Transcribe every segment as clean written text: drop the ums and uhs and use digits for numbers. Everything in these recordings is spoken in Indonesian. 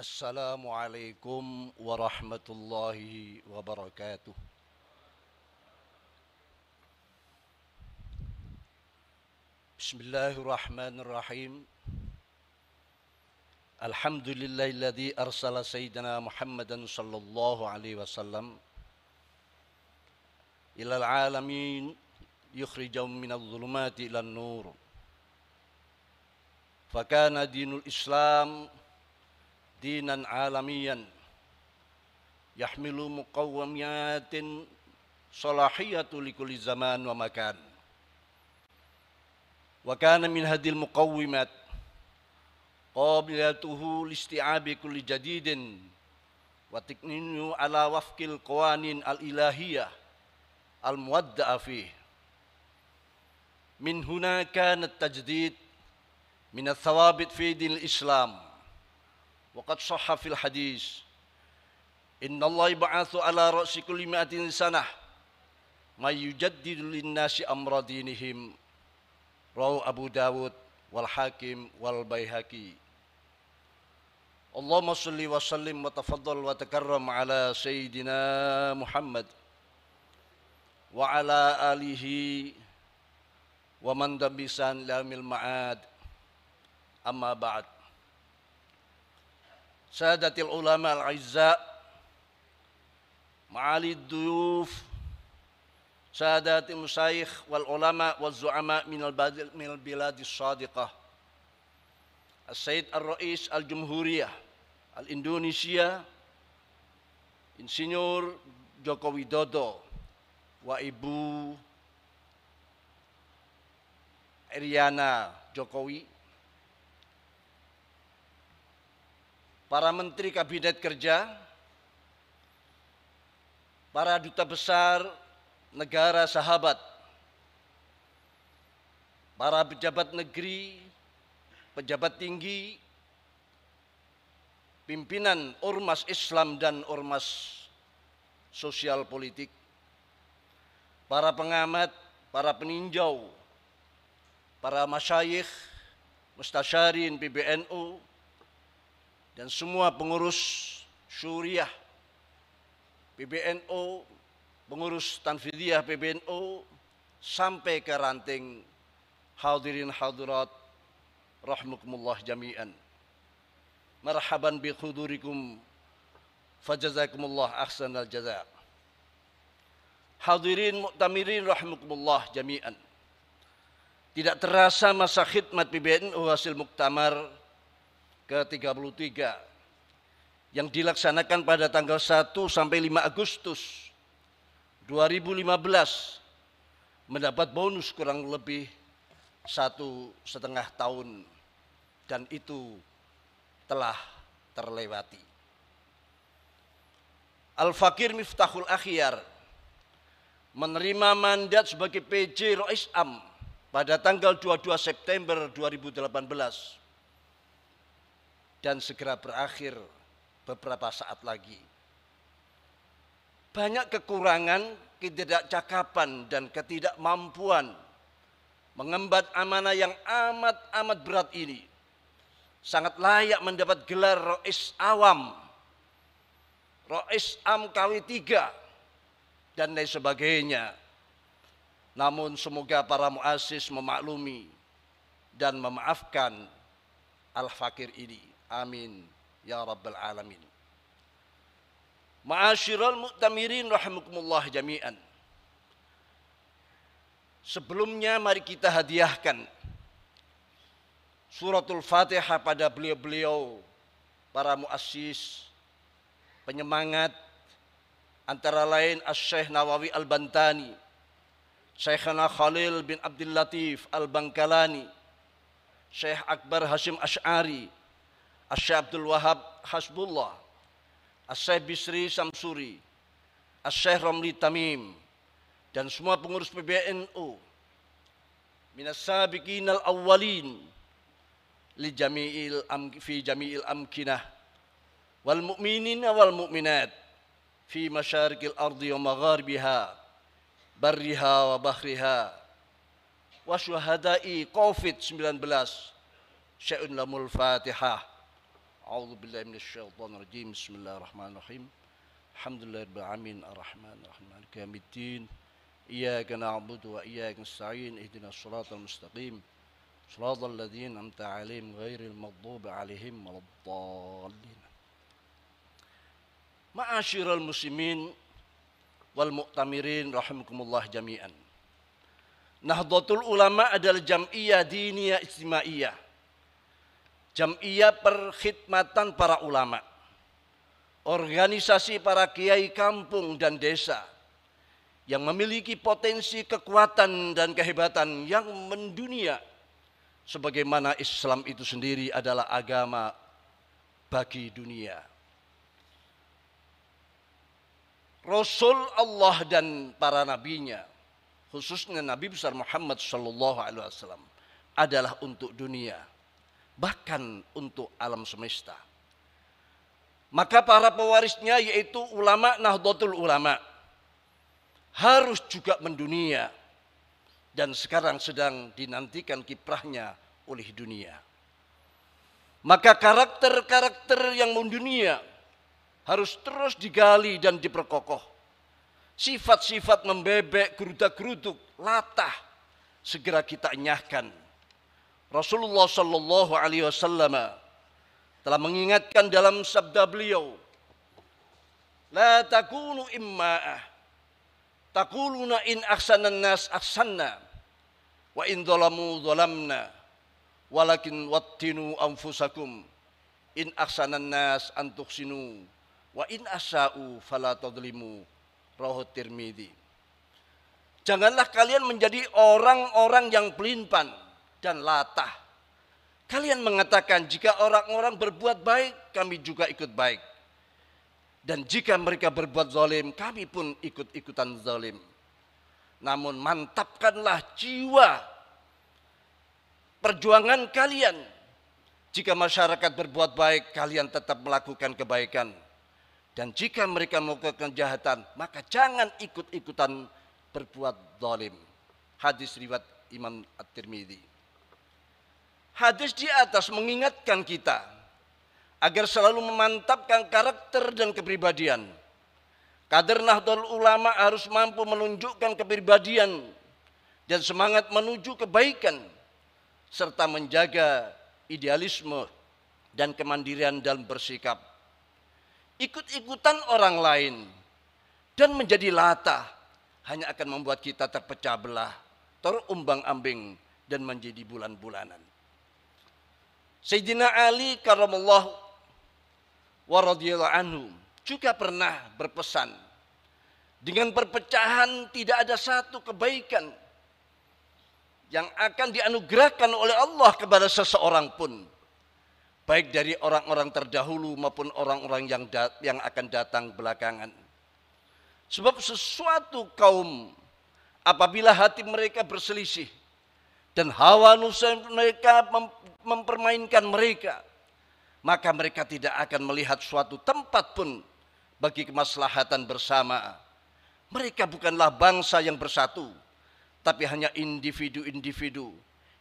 Assalamualaikum warahmatullahi wabarakatuh. Bismillahirrahmanirrahim. Alhamdulillahilladzi arsala sayyidina Muhammadan sallallahu alaihi wasallam ilal alamin yukhrijahum minadh dhulumati ilan nur. Fakana dinul Islam dinan alamiyan yahmilu muqawwamiyatin salahiyatu likulli zaman wa makan. Wa kana min hadil muqawwimat qabilatuhu listi'abi kulli jadidin wa tikninu ala wafqil qawanin al-ilahiyah al-muwadda'a fih. Min huna kana at-tajdid min ath-thawabit fi dinil Islam. وقد صح في الحديث إن الله يبعث على رأس كل 100 سنة ما يجدد للناس أمر دينهم رواه أبو داود والحاكم والبيهقي. اللهم صل وسلم وتفضل وتكرم على سيدنا محمد وعلى آله ومن دبسان لهم المعاد. أما بعد. Sadatil ulama al-aizza, ma'ali duyuf, sadatil musyayikh wal ulama wal zu'ama minal biladis sadiqah, as-sayyid ar-rais al-jumhuriyah al-Indonesia, Insinyur Joko Widodo, wa Ibu Iriana Jokowi, para menteri kabinet kerja, para duta besar negara sahabat, para pejabat negeri, pejabat tinggi, pimpinan ormas Islam dan ormas sosial politik, para pengamat, para peninjau, para masyayikh, mustasyarin PBNU, dan semua pengurus syuriah PBNU, pengurus tanfidiyah PBNU, sampai ke ranting hadirin hadirat rahmukumullah jami'an. Marhaban bi khudurikum fajazakumullah ahsanal jaza. Hadirin mu'tamirin rahmukumullah jami'an. Tidak terasa masa khidmat PBNU hasil muktamar ke-33 yang dilaksanakan pada tanggal 1 sampai 5 Agustus 2015 mendapat bonus kurang lebih 1,5 tahun, dan itu telah terlewati. Al-Fakir Miftahul Akhyar menerima mandat sebagai PJ Rais Am pada tanggal 22 September 2018 dan segera berakhir beberapa saat lagi. Banyak kekurangan, ketidakcakapan, dan ketidakmampuan mengemban amanah yang amat berat ini. Sangat layak mendapat gelar Rais Awam, Rais Am KW3, dan lain sebagainya. Namun semoga para muassis memaklumi dan memaafkan Al-Fakir ini. Amin ya rabbal alamin. Ma'asyiral mu'tamirin rahimakumullah jami'an. Sebelumnya mari kita hadiahkan suratul Fatihah pada beliau-beliau para muassis, penyemangat, antara lain Asy-Syaikh Nawawi Al-Bantani, Syekhana Khalil bin Abdul Latif Al-Bangkalani, Syekh Akbar Hashim Asy'ari, Asy-Syaikh Abdul Wahab Hasbullah, Asy-Syaikh Bisri Samsuri, Asy-Syaikh Ramli Tamim, dan semua pengurus PBNU minas sabiqinal awwalin li jami'il amkinah wal mu'minina wal mu'minat fi masyariqil ardi wa magharibiha barriha wa bahriha wa syuhada'i COVID-19. Syai'un lamul Fatihah. A'udzu billahi minasyaitonir rajim. Bismillahirrahmanirrahim. Alhamdulillahirabbil alamin arrahmanir rahim maliki yaumiddin. Iyyaka na'budu wa iyyaka nasta'in. Ihdinas shiratal mustaqim. Shiratal ladzina an'amta 'alaihim ghairil maghdubi 'alaihim waladdallin. Ma'asyiral muslimin wal mu'tamirin rahimakumullah jami'an. Nahdlatul Ulama adalah jam'iyah diniyah ijtimaiyah. Jam'iyah perkhidmatan para ulama. Organisasi para kiai kampung dan desa yang memiliki potensi kekuatan dan kehebatan yang mendunia. Sebagaimana Islam itu sendiri adalah agama bagi dunia. Rasul Allah dan para nabinya, khususnya Nabi besar Muhammad SAW, adalah untuk dunia, bahkan untuk alam semesta. Maka para pewarisnya yaitu ulama Nahdlatul Ulama harus juga mendunia, dan sekarang sedang dinantikan kiprahnya oleh dunia. Maka karakter-karakter yang mendunia harus terus digali dan diperkokoh. Sifat-sifat membebek, geruda-geruduk, latah segera kita enyahkan. Rasulullah sallallahu alaihi wasallam telah mengingatkan dalam sabda beliau, la takunu imma'ah, taquluna in ahsanan nas ahsanna wa in zalamu zalamna walakin wattinu anfusakum in ahsanan nas an tuhsinu wa in asya'u fala tadlimu. Rawahu Tirmidzi. Janganlah kalian menjadi orang-orang yang pelin-pelan dan latah. Kalian mengatakan jika orang-orang berbuat baik, kami juga ikut baik. Dan jika mereka berbuat zalim, kami pun ikut-ikutan zalim. Namun mantapkanlah jiwa perjuangan kalian. Jika masyarakat berbuat baik, kalian tetap melakukan kebaikan. Dan jika mereka melakukan kejahatan, maka jangan ikut-ikutan berbuat zalim. Hadis riwayat Imam At-Tirmidzi. Hadis di atas mengingatkan kita agar selalu memantapkan karakter dan kepribadian. Kader Nahdlatul Ulama harus mampu menunjukkan kepribadian dan semangat menuju kebaikan, serta menjaga idealisme dan kemandirian dalam bersikap. Ikut-ikutan orang lain dan menjadi latah hanya akan membuat kita terpecah belah, terumbang-ambing dan menjadi bulan-bulanan. Sayyidina Ali karramallahu wa radhiyallahu anhu juga pernah berpesan, dengan perpecahan tidak ada satu kebaikan yang akan dianugerahkan oleh Allah kepada seseorang pun, baik dari orang-orang terdahulu maupun orang-orang yang akan datang belakangan. Sebab sesuatu kaum apabila hati mereka berselisih dan hawa nafsu mereka mempermainkan mereka, maka mereka tidak akan melihat suatu tempat pun bagi kemaslahatan bersama. Mereka bukanlah bangsa yang bersatu, tapi hanya individu-individu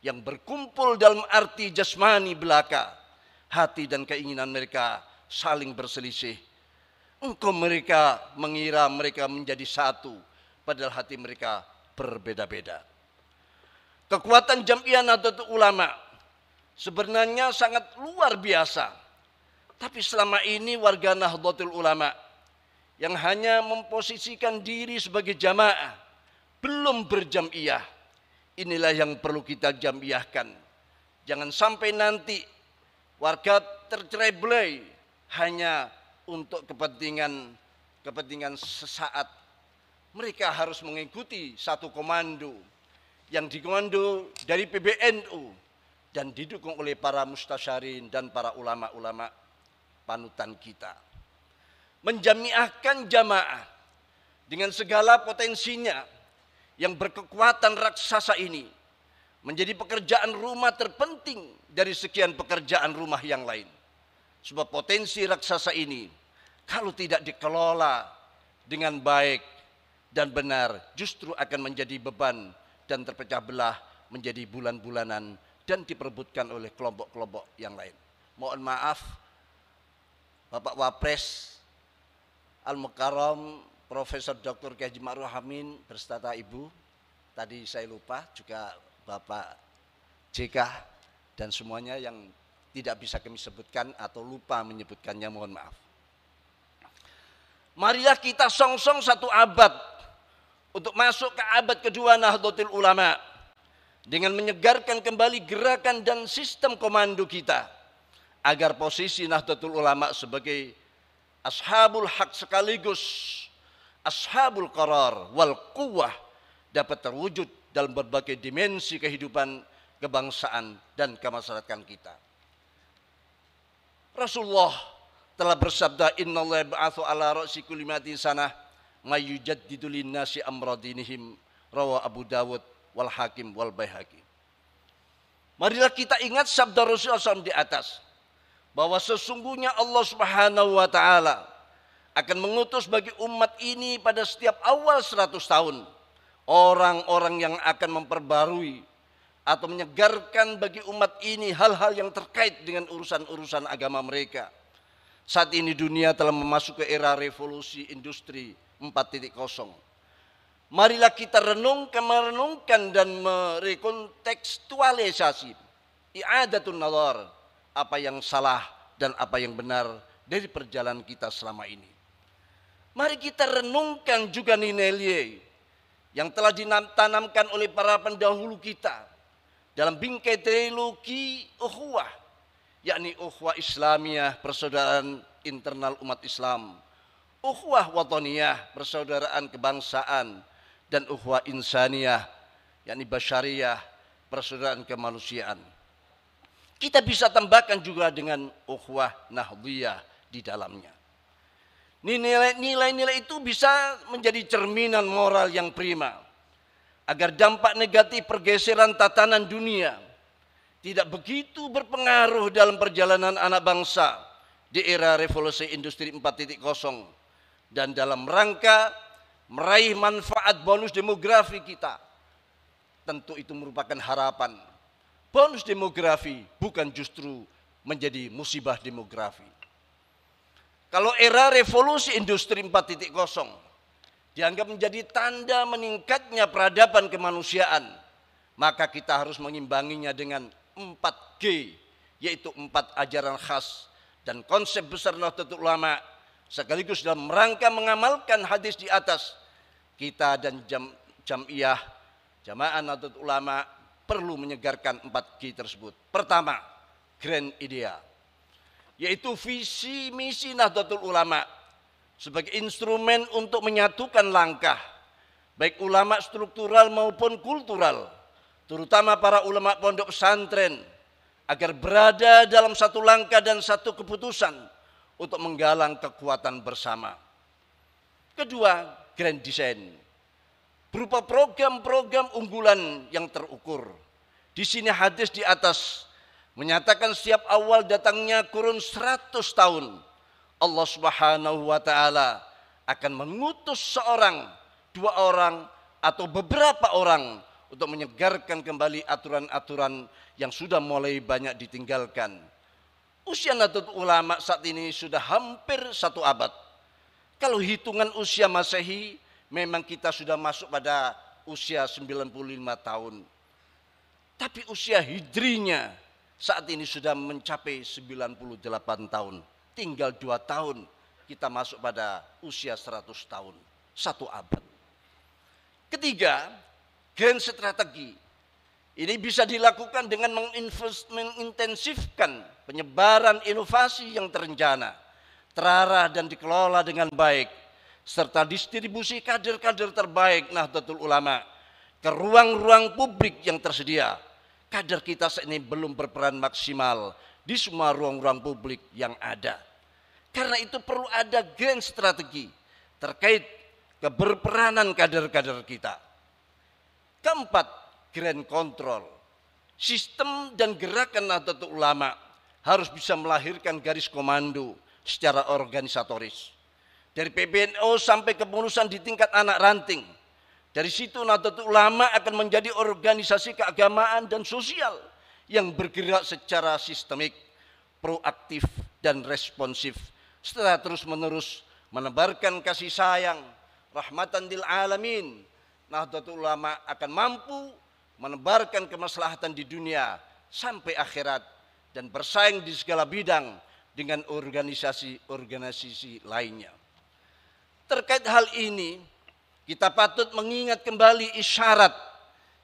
yang berkumpul dalam arti jasmani belaka. Hati dan keinginan mereka saling berselisih. Engkau mereka mengira mereka menjadi satu, padahal hati mereka berbeda-beda. Kekuatan Jam'iyah Nahdlatul Ulama sebenarnya sangat luar biasa. Tapi selama ini warga Nahdlatul Ulama yang hanya memposisikan diri sebagai jamaah, belum berjam'iyah. Inilah yang perlu kita jam'iyahkan. Jangan sampai nanti warga tercerai-berai hanya untuk kepentingan sesaat. Mereka harus mengikuti satu komando yang dikomando dari PBNU dan didukung oleh para mustasyarin dan para ulama-ulama panutan kita. Menjamiahkan jamaah dengan segala potensinya yang berkekuatan raksasa ini menjadi pekerjaan rumah terpenting dari sekian pekerjaan rumah yang lain. Sebab potensi raksasa ini kalau tidak dikelola dengan baik dan benar justru akan menjadi beban dan terpecah belah menjadi bulan-bulanan dan diperebutkan oleh kelompok-kelompok yang lain. Mohon maaf Bapak Wapres Al-Mukarram Profesor Dr. Kiai Haji Ma'ruf Amin berserta Ibu, tadi saya lupa, juga Bapak JK dan semuanya yang tidak bisa kami sebutkan atau lupa menyebutkannya, mohon maaf. Marilah kita song-song satu abad untuk masuk ke abad kedua Nahdlatul Ulama dengan menyegarkan kembali gerakan dan sistem komando kita agar posisi Nahdlatul Ulama sebagai ashabul haq sekaligus ashabul qarar wal quwwah dapat terwujud dalam berbagai dimensi kehidupan kebangsaan dan kemasyarakatan kita. Rasulullah telah bersabda, innallaha ba'atsu ala ra'si kulli mi'atin sanah may yujaddidu lin-nasi amra dinihim, rawa Abu Dawud wal Hakim wal Baihaqi. Marilah kita ingat sabda Rasulullah SAW di atas, bahwa sesungguhnya Allah Subhanahu wa taala akan mengutus bagi umat ini pada setiap awal 100 tahun orang-orang yang akan memperbarui atau menyegarkan bagi umat ini hal-hal yang terkait dengan urusan-urusan agama mereka. Saat ini dunia telah memasuki era revolusi industri 4.0. Marilah kita merenungkan dan merekontekstualisasi i'adatun nazar, apa yang salah dan apa yang benar dari perjalanan kita selama ini. Mari kita renungkan juga nilai-nilai yang telah ditanamkan oleh para pendahulu kita dalam bingkai teologi ukhuwah, yakni ukhuwah Islamiyah, persaudaraan internal umat Islam, ukhuwah wataniyah, persaudaraan kebangsaan, dan ukhuwah insaniyah, yakni basyariyah, persaudaraan kemanusiaan. Kita bisa tambahkan juga dengan ukhuwah nahdliyah di dalamnya. Nilai-nilai itu bisa menjadi cerminan moral yang prima agar dampak negatif pergeseran tatanan dunia tidak begitu berpengaruh dalam perjalanan anak bangsa di era revolusi industri 4.0 dan dalam rangka meraih manfaat bonus demografi kita. Tentu itu merupakan harapan. Bonus demografi bukan justru menjadi musibah demografi. Kalau era revolusi industri 4.0 dianggap menjadi tanda meningkatnya peradaban kemanusiaan, maka kita harus mengimbanginya dengan 4G, yaitu 4 ajaran khas dan konsep besar Nahdlatul Ulama, sekaligus dalam rangka mengamalkan hadis di atas. Kita dan Jam'iyah Jamaah Nahdlatul Ulama perlu menyegarkan 4G tersebut. Pertama, grand idea, yaitu visi misi Nahdlatul Ulama sebagai instrumen untuk menyatukan langkah baik ulama struktural maupun kultural, terutama para ulama pondok pesantren, agar berada dalam satu langkah dan satu keputusan untuk menggalang kekuatan bersama. Kedua, grand design berupa program-program unggulan yang terukur. Di sini hadis di atas menyatakan setiap awal datangnya kurun 100 tahun Allah Subhanahu wa taala akan mengutus seorang, 2 orang atau beberapa orang untuk menyegarkan kembali aturan-aturan yang sudah mulai banyak ditinggalkan. Usia Nahdlatul Ulama saat ini sudah hampir 1 abad. Kalau hitungan usia Masehi, memang kita sudah masuk pada usia 95 tahun. Tapi usia hijrinya saat ini sudah mencapai 98 tahun. Tinggal 2 tahun kita masuk pada usia 100 tahun. 1 abad. Ketiga, grand strategi. Ini bisa dilakukan dengan mengintensifkan penyebaran inovasi yang terencana, terarah dan dikelola dengan baik, serta distribusi kader-kader terbaik Nahdlatul Ulama ke ruang-ruang publik yang tersedia. Kader kita saat ini belum berperan maksimal di semua ruang-ruang publik yang ada. Karena itu perlu ada grand strategi terkait keberperanan kader-kader kita. Keempat, grand control. Sistem dan gerakan Nahdlatul Ulama harus bisa melahirkan garis komando secara organisatoris. Dari PBNU sampai kepengurusan di tingkat anak ranting. Dari situ Nahdlatul Ulama akan menjadi organisasi keagamaan dan sosial yang bergerak secara sistemik, proaktif dan responsif setelah terus-menerus menebarkan kasih sayang, rahmatan lil alamin, Nahdlatul Ulama akan mampu menebarkan kemaslahatan di dunia sampai akhirat dan bersaing di segala bidang dengan organisasi-organisasi lainnya. Terkait hal ini, kita patut mengingat kembali isyarat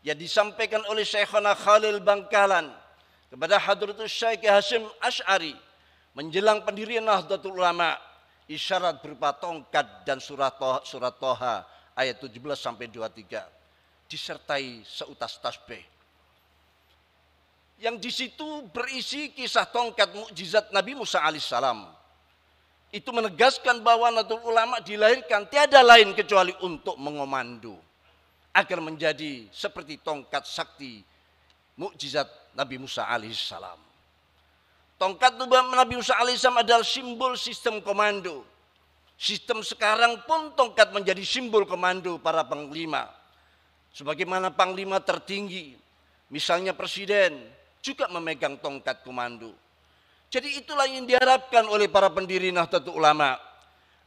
yang disampaikan oleh Syekhana Khalil Bangkalan kepada Hadratus Syekh Hasyim Asy'ari menjelang pendirian Nahdlatul Ulama, isyarat berupa tongkat dan surat Toha ayat 17 sampai 23 disertai seutas tasbih. Yang di situ berisi kisah tongkat mukjizat Nabi Musa alaihissalam. Itu menegaskan bahwa Nahdlatul Ulama dilahirkan tiada lain kecuali untuk mengomando agar menjadi seperti tongkat sakti mukjizat Nabi Musa alaihissalam. Tongkat Nabi Musa alaihissalam adalah simbol sistem komando. Sistem sekarang pun tongkat menjadi simbol komando para panglima. Sebagaimana panglima tertinggi, misalnya presiden, juga memegang tongkat komando. Jadi itulah yang diharapkan oleh para pendiri Nahdlatul Ulama,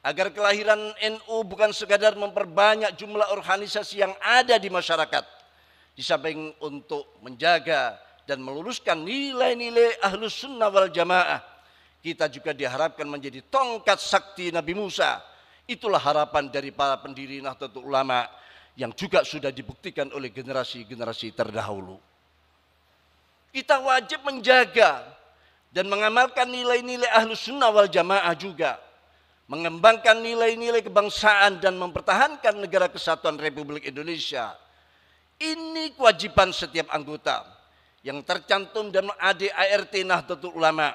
agar kelahiran NU bukan sekadar memperbanyak jumlah organisasi yang ada di masyarakat, di samping untuk menjaga dan meluruskan nilai-nilai Ahlus Sunnah wal Jamaah, kita juga diharapkan menjadi tongkat sakti Nabi Musa. Itulah harapan dari para pendiri Nahdlatul Ulama yang juga sudah dibuktikan oleh generasi-generasi terdahulu. Kita wajib menjaga dan mengamalkan nilai-nilai Ahlus Sunnah wal Jamaah juga, mengembangkan nilai-nilai kebangsaan dan mempertahankan negara kesatuan Republik Indonesia. Ini kewajiban setiap anggota yang tercantum dalam ADART Nahdlatul Ulama.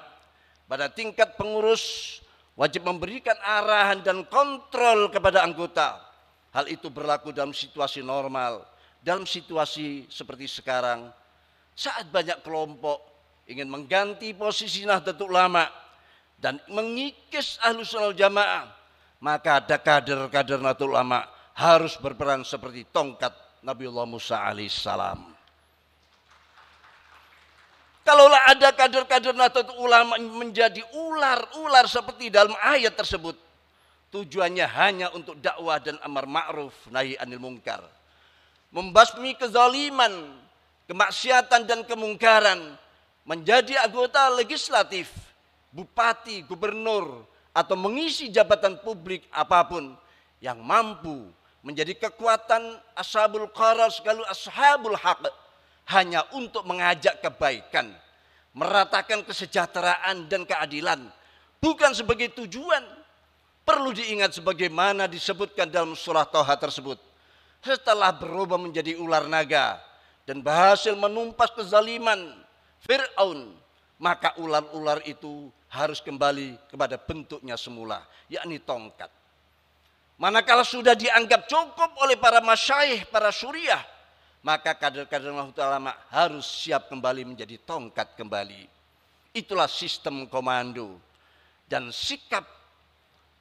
Pada tingkat pengurus wajib memberikan arahan dan kontrol kepada anggota. Hal itu berlaku dalam situasi normal, dalam situasi seperti sekarang, saat banyak kelompok ingin mengganti posisi Nahdlatul Ulama dan mengikis Ahlus Sunnah wal Jamaah, maka ada kader-kader Nahdlatul Ulama harus berperan seperti tongkat Nabiullah Musa alaihissalam. Kalaulah ada kader-kader Nahdlatul Ulama menjadi ular-ular seperti dalam ayat tersebut, tujuannya hanya untuk dakwah dan amar ma'ruf nahi anil munkar, membasmi kezaliman, kemaksiatan dan kemungkaran, menjadi anggota legislatif, bupati, gubernur, atau mengisi jabatan publik apapun yang mampu menjadi kekuatan ashabul qarar sekaligus ashabul haq, hanya untuk mengajak kebaikan, meratakan kesejahteraan dan keadilan, bukan sebagai tujuan. Perlu diingat sebagaimana disebutkan dalam surah Toha tersebut. Setelah berubah menjadi ular naga dan berhasil menumpas kezaliman Fir'aun, maka ular-ular itu harus kembali kepada bentuknya semula, yakni tongkat. Manakala sudah dianggap cukup oleh para masyayikh, para syuriah, maka kader-kader Nahdlatul Ulama harus siap kembali menjadi tongkat kembali. Itulah sistem komando dan sikap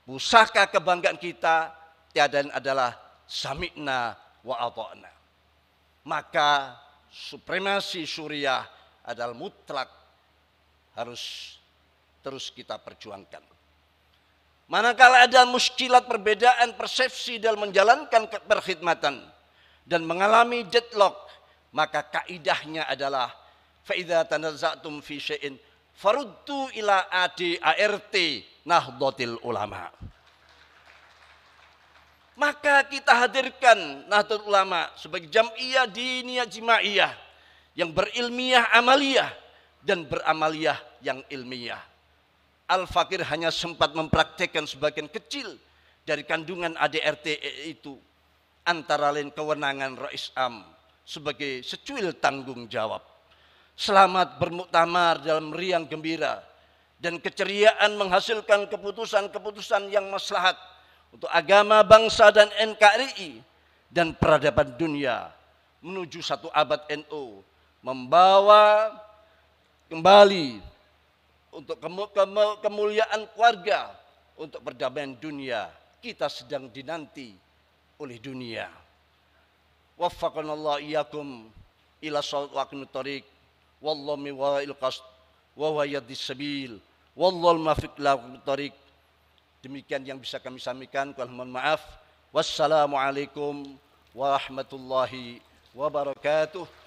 pusaka kebanggaan kita tiada adalah sami'na wa ata'na. Maka supremasi syuriah adalah mutlak, harus terus kita perjuangkan. Manakala ada muskilat perbedaan persepsi dalam menjalankan perkhidmatan dan mengalami deadlock, maka kaidahnya adalah fa idza tanaza'tum fi syai'in faruddu ila ADART Nahdlatul Ulama. Maka kita hadirkan Nahdlatul Ulama sebagai jam'iyah diniyah jimaiyah yang berilmiah amaliyah dan beramaliyah yang ilmiah. Al-Fakir hanya sempat mempraktekkan sebagian kecil dari kandungan ADART itu, antara lain kewenangan Rais Am sebagai secuil tanggung jawab. Selamat bermuktamar dalam riang gembira dan keceriaan menghasilkan keputusan-keputusan yang maslahat untuk agama, bangsa dan NKRI dan peradaban dunia menuju satu abad NU, membawa kembali untuk kemuliaan keluarga, untuk perdamaian dunia. Kita sedang dinanti oleh dunia. Waffaqanallahu iyyakum ila shawaqin tariq wallahu min wa'il qasd wa huwa yadis sabil wallahu mafiq lahu tariq Demikian yang bisa kami sampaikan. Kurang mohon maaf. Wassalamualaikum warahmatullahi wabarakatuh.